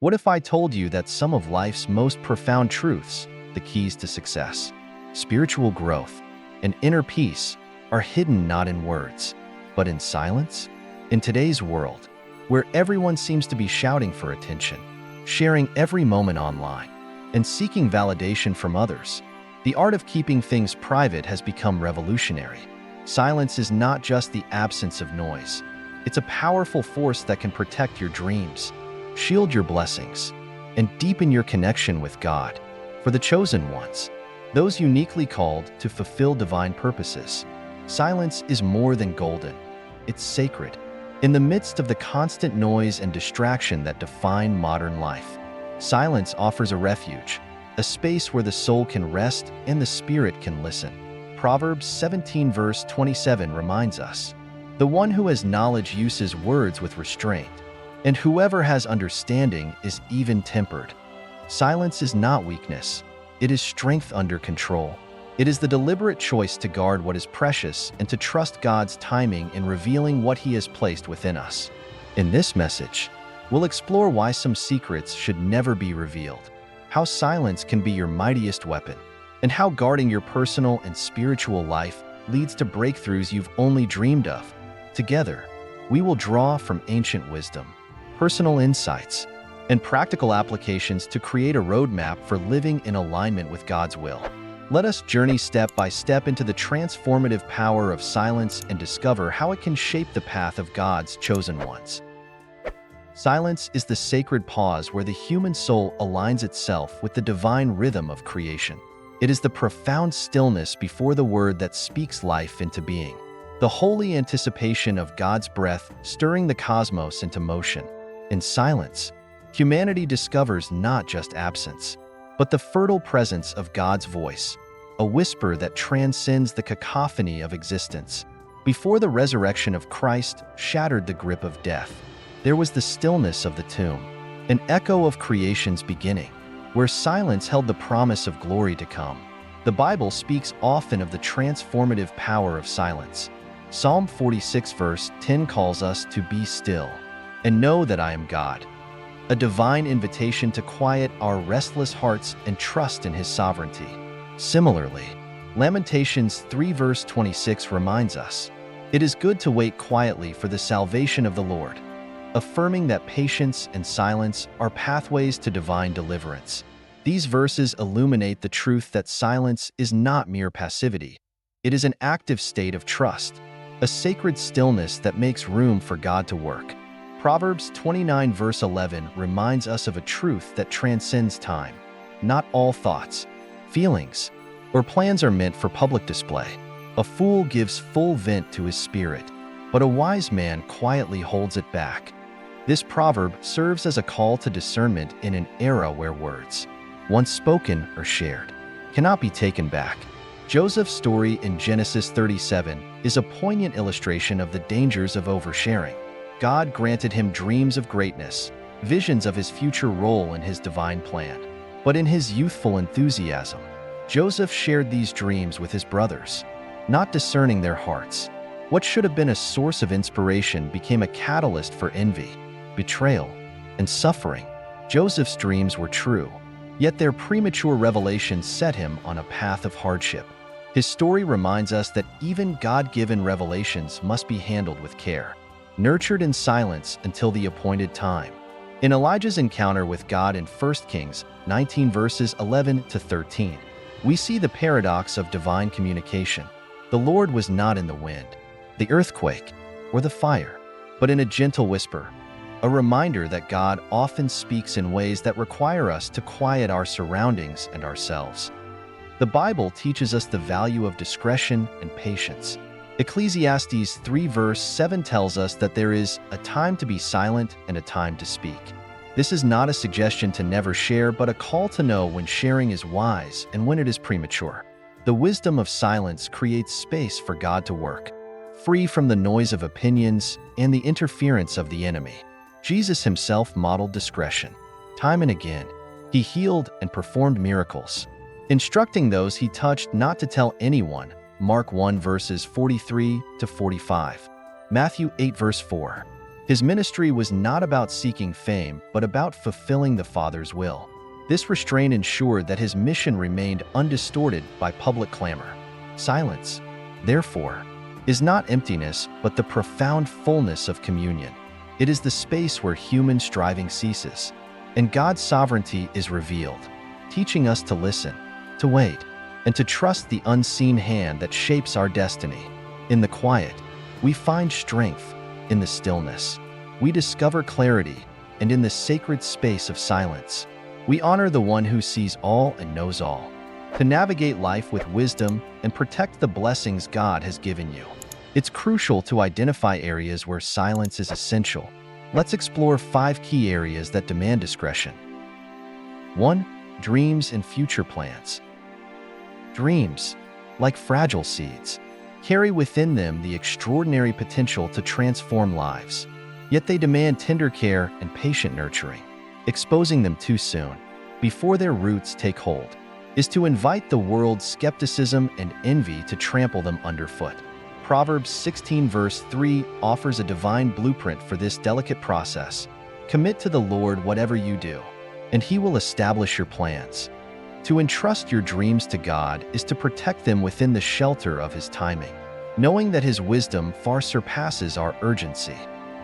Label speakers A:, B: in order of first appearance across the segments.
A: What if I told you that some of life's most profound truths, the keys to success, spiritual growth, and inner peace, are hidden not in words, but in silence? In today's world, where everyone seems to be shouting for attention, sharing every moment online, and seeking validation from others, the art of keeping things private has become revolutionary. Silence is not just the absence of noise. It's a powerful force that can protect your dreams, shield your blessings, and deepen your connection with God. For the chosen ones, those uniquely called to fulfill divine purposes, silence is more than golden. It's sacred. In the midst of the constant noise and distraction that define modern life, silence offers a refuge, a space where the soul can rest and the spirit can listen. Proverbs 17 verse 27 reminds us, "The one who has knowledge uses words with restraint, and whoever has understanding is even-tempered." Silence is not weakness. It is strength under control. It is the deliberate choice to guard what is precious and to trust God's timing in revealing what He has placed within us. In this message, we'll explore why some secrets should never be revealed, how silence can be your mightiest weapon, and how guarding your personal and spiritual life leads to breakthroughs you've only dreamed of. Together, we will draw from ancient wisdom, personal insights, and practical applications to create a roadmap for living in alignment with God's will. Let us journey step by step into the transformative power of silence and discover how it can shape the path of God's chosen ones. Silence is the sacred pause where the human soul aligns itself with the divine rhythm of creation. It is the profound stillness before the word that speaks life into being, the holy anticipation of God's breath stirring the cosmos into motion. In silence, humanity discovers not just absence, but the fertile presence of God's voice, a whisper that transcends the cacophony of existence. Before the resurrection of Christ shattered the grip of death, there was the stillness of the tomb, an echo of creation's beginning, where silence held the promise of glory to come. The Bible speaks often of the transformative power of silence. Psalm 46 verse 10 calls us to be still and know that I am God, a divine invitation to quiet our restless hearts and trust in His sovereignty. Similarly, Lamentations 3 verse 26 reminds us, "It is good to wait quietly for the salvation of the Lord," affirming that patience and silence are pathways to divine deliverance. These verses illuminate the truth that silence is not mere passivity. It is an active state of trust, a sacred stillness that makes room for God to work. Proverbs 29 verse 11 reminds us of a truth that transcends time. Not all thoughts, feelings, or plans are meant for public display. A fool gives full vent to his spirit, but a wise man quietly holds it back. This proverb serves as a call to discernment in an era where words, once spoken or shared, cannot be taken back. Joseph's story in Genesis 37 is a poignant illustration of the dangers of oversharing. God granted him dreams of greatness, visions of his future role in His divine plan. But in his youthful enthusiasm, Joseph shared these dreams with his brothers, not discerning their hearts. What should have been a source of inspiration became a catalyst for envy, betrayal, and suffering. Joseph's dreams were true, yet their premature revelation set him on a path of hardship. His story reminds us that even God-given revelations must be handled with care, nurtured in silence until the appointed time. In Elijah's encounter with God in 1 Kings 19 verses 11 to 13, we see the paradox of divine communication. The Lord was not in the wind, the earthquake, or the fire, but in a gentle whisper, a reminder that God often speaks in ways that require us to quiet our surroundings and ourselves. The Bible teaches us the value of discretion and patience. Ecclesiastes 3 verse 7 tells us that there is a time to be silent and a time to speak. This is not a suggestion to never share, but a call to know when sharing is wise and when it is premature. The wisdom of silence creates space for God to work, free from the noise of opinions and the interference of the enemy. Jesus Himself modeled discretion. Time and again, He healed and performed miracles, instructing those He touched not to tell anyone. Mark 1 verses 43 to 45. Matthew 8 verse 4. His ministry was not about seeking fame, but about fulfilling the Father's will. This restraint ensured that his mission remained undistorted by public clamor. Silence, therefore, is not emptiness, but the profound fullness of communion. It is the space where human striving ceases, and God's sovereignty is revealed, teaching us to listen, to wait, and to trust the unseen hand that shapes our destiny. In the quiet, we find strength. In the stillness, we discover clarity, and in the sacred space of silence, we honor the one who sees all and knows all. To navigate life with wisdom and protect the blessings God has given you, it's crucial to identify areas where silence is essential. Let's explore 5 key areas that demand discretion. 1. Dreams and future plans. Dreams, like fragile seeds, carry within them the extraordinary potential to transform lives. Yet they demand tender care and patient nurturing. Exposing them too soon, before their roots take hold, is to invite the world's skepticism and envy to trample them underfoot. Proverbs 16 verse 3 offers a divine blueprint for this delicate process. Commit to the Lord whatever you do, and He will establish your plans. To entrust your dreams to God is to protect them within the shelter of His timing, knowing that His wisdom far surpasses our urgency.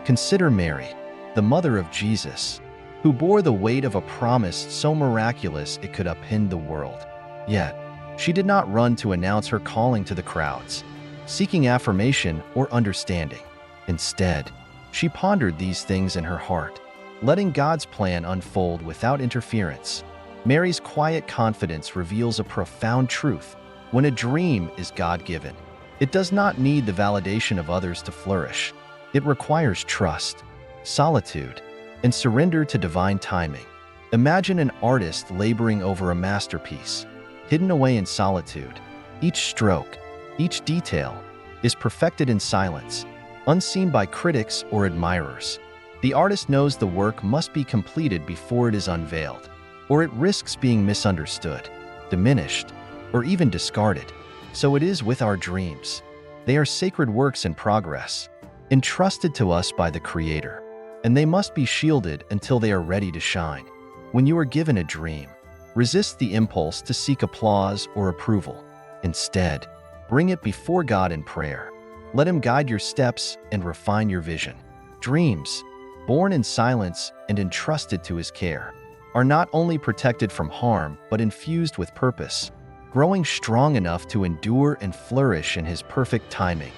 A: Consider Mary, the mother of Jesus, who bore the weight of a promise so miraculous it could upend the world. Yet, she did not run to announce her calling to the crowds, seeking affirmation or understanding. Instead, she pondered these things in her heart, letting God's plan unfold without interference. Mary's quiet confidence reveals a profound truth. When a dream is God-given, it does not need the validation of others to flourish. It requires trust, solitude, and surrender to divine timing. Imagine an artist laboring over a masterpiece, hidden away in solitude. Each stroke, each detail, is perfected in silence, unseen by critics or admirers. The artist knows the work must be completed before it is unveiled, or it risks being misunderstood, diminished, or even discarded. So it is with our dreams. They are sacred works in progress, entrusted to us by the Creator, and they must be shielded until they are ready to shine. When you are given a dream, resist the impulse to seek applause or approval. Instead, bring it before God in prayer. Let Him guide your steps and refine your vision. Dreams, born in silence and entrusted to His care, are not only protected from harm but infused with purpose, growing strong enough to endure and flourish in His perfect timing.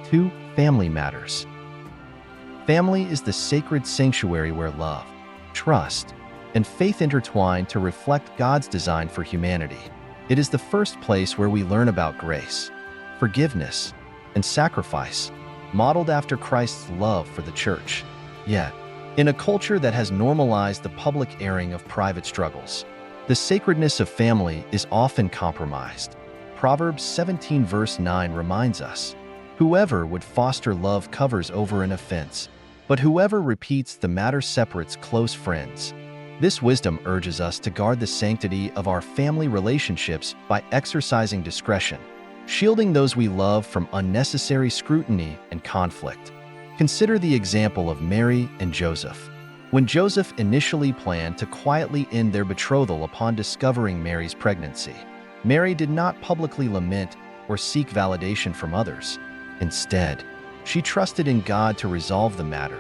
A: 2. Family matters. Family is the sacred sanctuary where love, trust, and faith intertwine to reflect God's design for humanity. It is the first place where we learn about grace, forgiveness, and sacrifice, modeled after Christ's love for the church. Yet, in a culture that has normalized the public airing of private struggles, the sacredness of family is often compromised. Proverbs 17 verse 9 reminds us, "Whoever would foster love covers over an offense, but whoever repeats the matter separates close friends." This wisdom urges us to guard the sanctity of our family relationships by exercising discretion, shielding those we love from unnecessary scrutiny and conflict. Consider the example of Mary and Joseph. When Joseph initially planned to quietly end their betrothal upon discovering Mary's pregnancy, Mary did not publicly lament or seek validation from others. Instead, she trusted in God to resolve the matter.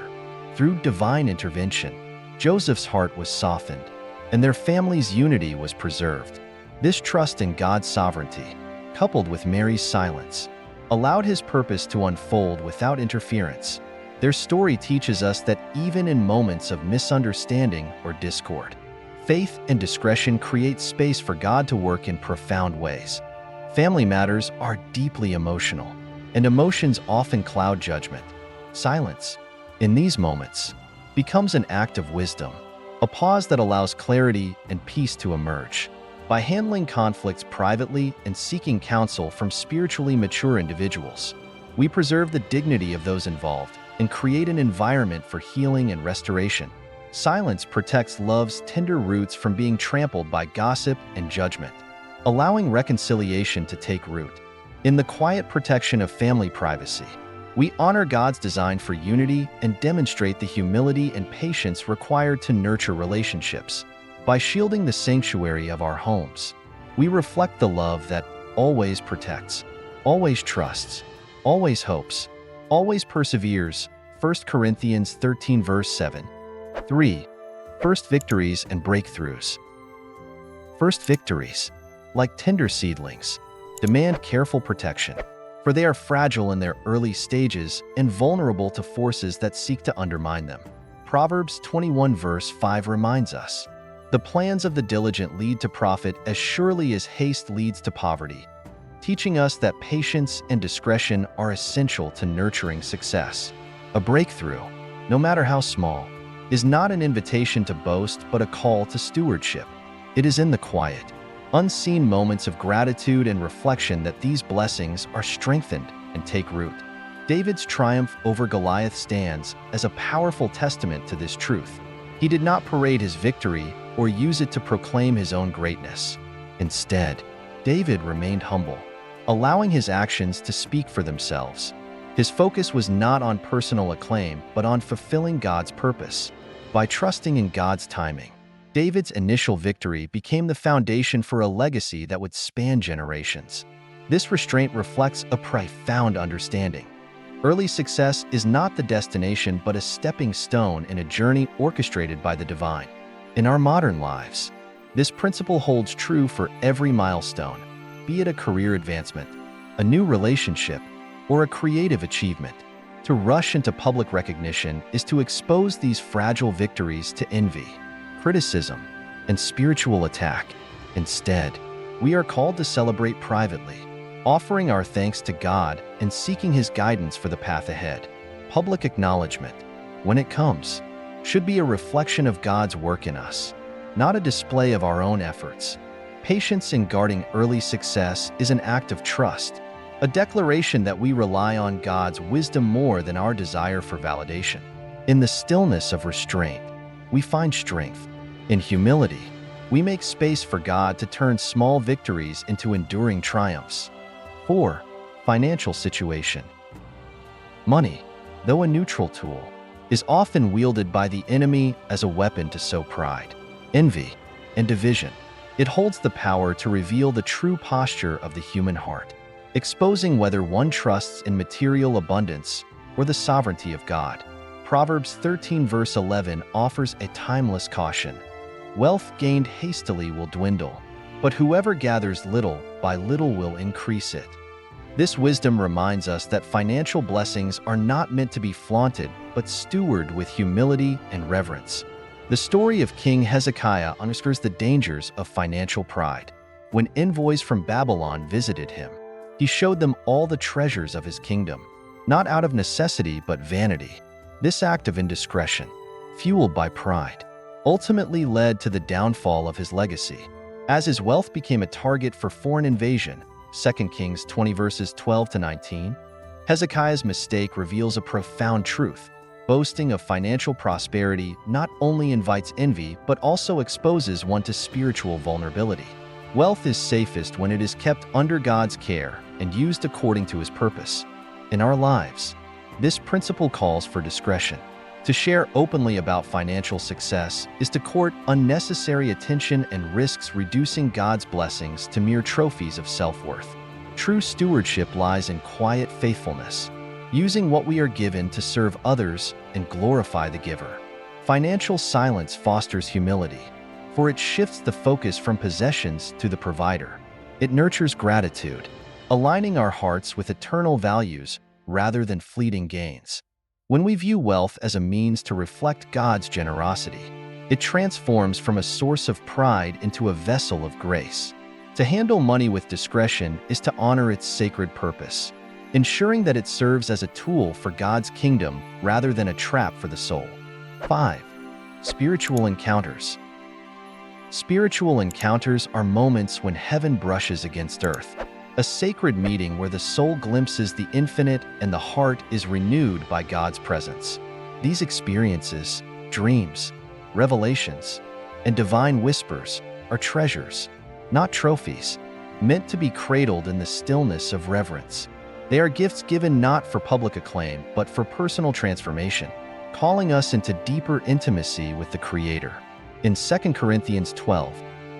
A: Through divine intervention, Joseph's heart was softened, and their family's unity was preserved. This trust in God's sovereignty, coupled with Mary's silence, allowed His purpose to unfold without interference. Their story teaches us that even in moments of misunderstanding or discord, faith and discretion create space for God to work in profound ways. Family matters are deeply emotional, and emotions often cloud judgment. Silence, in these moments, becomes an act of wisdom, a pause that allows clarity and peace to emerge. By handling conflicts privately and seeking counsel from spiritually mature individuals, we preserve the dignity of those involved and create an environment for healing and restoration. Silence protects love's tender roots from being trampled by gossip and judgment, allowing reconciliation to take root. In the quiet protection of family privacy, We honor God's design for unity and demonstrate the humility and patience required to nurture relationships. By shielding the sanctuary of our homes, we reflect the love that always protects, always trusts, always hopes, always perseveres. 1 Corinthians 13 verse 7. 3. First victories and breakthroughs. First victories, like tender seedlings, demand careful protection, for they are fragile in their early stages and vulnerable to forces that seek to undermine them. Proverbs 21 verse 5 reminds us, "The plans of the diligent lead to profit as surely as haste leads to poverty," teaching us that patience and discretion are essential to nurturing success. A breakthrough, no matter how small, is not an invitation to boast but a call to stewardship. It is in the quiet, unseen moments of gratitude and reflection that these blessings are strengthened and take root. David's triumph over Goliath stands as a powerful testament to this truth. He did not parade his victory or use it to proclaim his own greatness. Instead, David remained humble, allowing his actions to speak for themselves. His focus was not on personal acclaim, but on fulfilling God's purpose. By trusting in God's timing, David's initial victory became the foundation for a legacy that would span generations. This restraint reflects a profound understanding. Early success is not the destination but a stepping stone in a journey orchestrated by the divine. In our modern lives, this principle holds true for every milestone, be it a career advancement, a new relationship, or a creative achievement. To rush into public recognition is to expose these fragile victories to envy, criticism, and spiritual attack. Instead, we are called to celebrate privately, offering our thanks to God and seeking His guidance for the path ahead. Public acknowledgement, when it comes, should be a reflection of God's work in us, not a display of our own efforts. Patience in guarding early success is an act of trust, a declaration that we rely on God's wisdom more than our desire for validation. In the stillness of restraint, we find strength. In humility, we make space for God to turn small victories into enduring triumphs. 4. Financial situation. Money, though a neutral tool, is often wielded by the enemy as a weapon to sow pride, envy, and division. It holds the power to reveal the true posture of the human heart, exposing whether one trusts in material abundance or the sovereignty of God. Proverbs 13 verse 11 offers a timeless caution. Wealth gained hastily will dwindle, but whoever gathers little by little will increase it. This wisdom reminds us that financial blessings are not meant to be flaunted, but stewarded with humility and reverence. The story of King Hezekiah underscores the dangers of financial pride. When envoys from Babylon visited him, he showed them all the treasures of his kingdom, not out of necessity but vanity. This act of indiscretion, fueled by pride, ultimately led to the downfall of his legacy. As his wealth became a target for foreign invasion, 2 Kings 20 verses 12 to 19, Hezekiah's mistake reveals a profound truth. Boasting of financial prosperity not only invites envy but also exposes one to spiritual vulnerability. Wealth is safest when it is kept under God's care and used according to His purpose. In our lives, this principle calls for discretion. To share openly about financial success is to court unnecessary attention and risks reducing God's blessings to mere trophies of self-worth. True stewardship lies in quiet faithfulness, using what we are given to serve others and glorify the giver. Financial silence fosters humility, for it shifts the focus from possessions to the provider. It nurtures gratitude, aligning our hearts with eternal values rather than fleeting gains. When we view wealth as a means to reflect God's generosity, it transforms from a source of pride into a vessel of grace. To handle money with discretion is to honor its sacred purpose, ensuring that it serves as a tool for God's kingdom rather than a trap for the soul. 5. Spiritual encounters. Spiritual encounters are moments when heaven brushes against earth, a sacred meeting where the soul glimpses the infinite and the heart is renewed by God's presence. These experiences, dreams, revelations, and divine whispers are treasures, not trophies, meant to be cradled in the stillness of reverence. They are gifts given not for public acclaim, but for personal transformation, calling us into deeper intimacy with the Creator. In 2 Corinthians 12,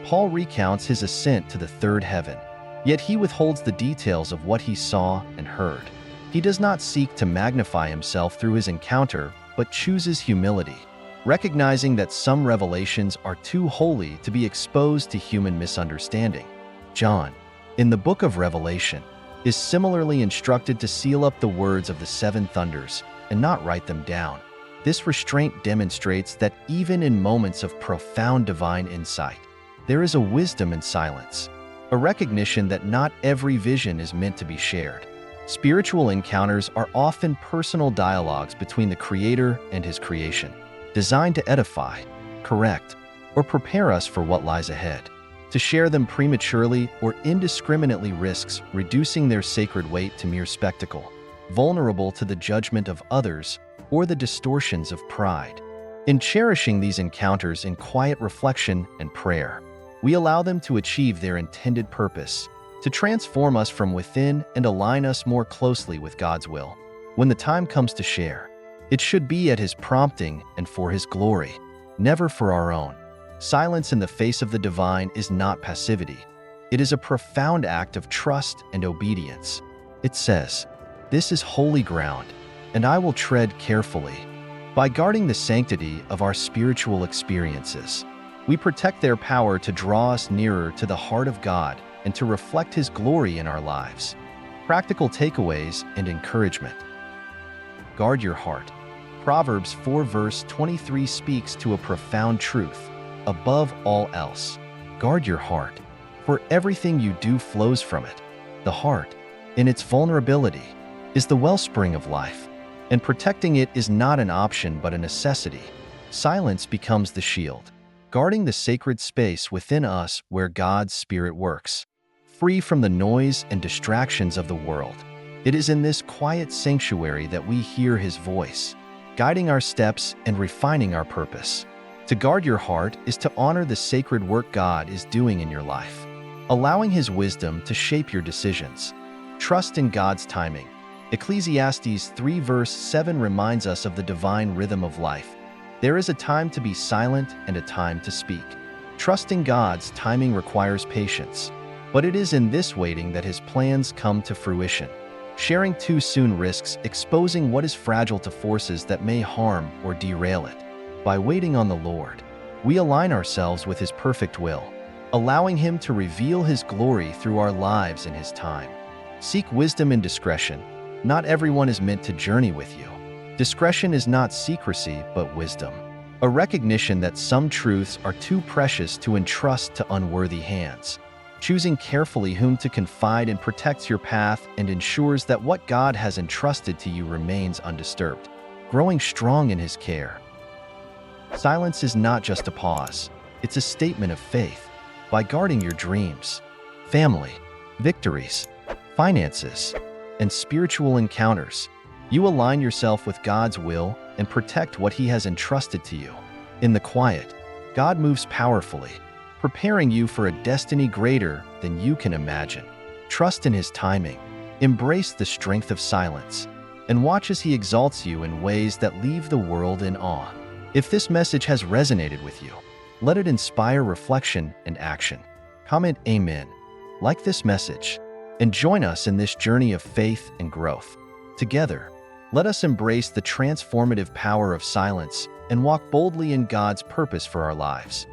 A: Paul recounts his ascent to the third heaven, yet he withholds the details of what he saw and heard. He does not seek to magnify himself through his encounter, but chooses humility, recognizing that some revelations are too holy to be exposed to human misunderstanding. John, in the book of Revelation, is similarly instructed to seal up the words of the seven thunders and not write them down. This restraint demonstrates that even in moments of profound divine insight, there is a wisdom in silence, a recognition that not every vision is meant to be shared. Spiritual encounters are often personal dialogues between the Creator and His creation, designed to edify, correct, or prepare us for what lies ahead. To share them prematurely or indiscriminately risks reducing their sacred weight to mere spectacle, vulnerable to the judgment of others or the distortions of pride. In cherishing these encounters in quiet reflection and prayer, we allow them to achieve their intended purpose, to transform us from within and align us more closely with God's will. When the time comes to share, it should be at His prompting and for His glory, never for our own. Silence in the face of the divine is not passivity. It is a profound act of trust and obedience. It says, "This is holy ground, and I will tread carefully." By guarding the sanctity of our spiritual experiences, we protect their power to draw us nearer to the heart of God and to reflect His glory in our lives. Practical takeaways and encouragement. Guard your heart. Proverbs 4 verse 23 speaks to a profound truth. Above all else, guard your heart, for everything you do flows from it. The heart, in its vulnerability, is the wellspring of life, and protecting it is not an option but a necessity. Silence becomes the shield, guarding the sacred space within us where God's Spirit works. Free from the noise and distractions of the world, it is in this quiet sanctuary that we hear His voice, guiding our steps and refining our purpose. To guard your heart is to honor the sacred work God is doing in your life, allowing His wisdom to shape your decisions. Trust in God's timing. Ecclesiastes 3 verse 7 reminds us of the divine rhythm of life. There is a time to be silent and a time to speak. Trusting God's timing requires patience, but it is in this waiting that His plans come to fruition. Sharing too soon risks exposing what is fragile to forces that may harm or derail it. By waiting on the Lord, we align ourselves with His perfect will, allowing Him to reveal His glory through our lives in His time. Seek wisdom and discretion. Not everyone is meant to journey with you. Discretion is not secrecy, but wisdom. A recognition that some truths are too precious to entrust to unworthy hands. Choosing carefully whom to confide in protects your path and ensures that what God has entrusted to you remains undisturbed. Growing strong in His care. Silence is not just a pause, it's a statement of faith. By guarding your dreams, family, victories, finances, and spiritual encounters, you align yourself with God's will and protect what He has entrusted to you. In the quiet, God moves powerfully, preparing you for a destiny greater than you can imagine. Trust in His timing, embrace the strength of silence, and watch as He exalts you in ways that leave the world in awe. If this message has resonated with you, let it inspire reflection and action. Comment Amen, like this message, and join us in this journey of faith and growth. Together, let us embrace the transformative power of silence and walk boldly in God's purpose for our lives.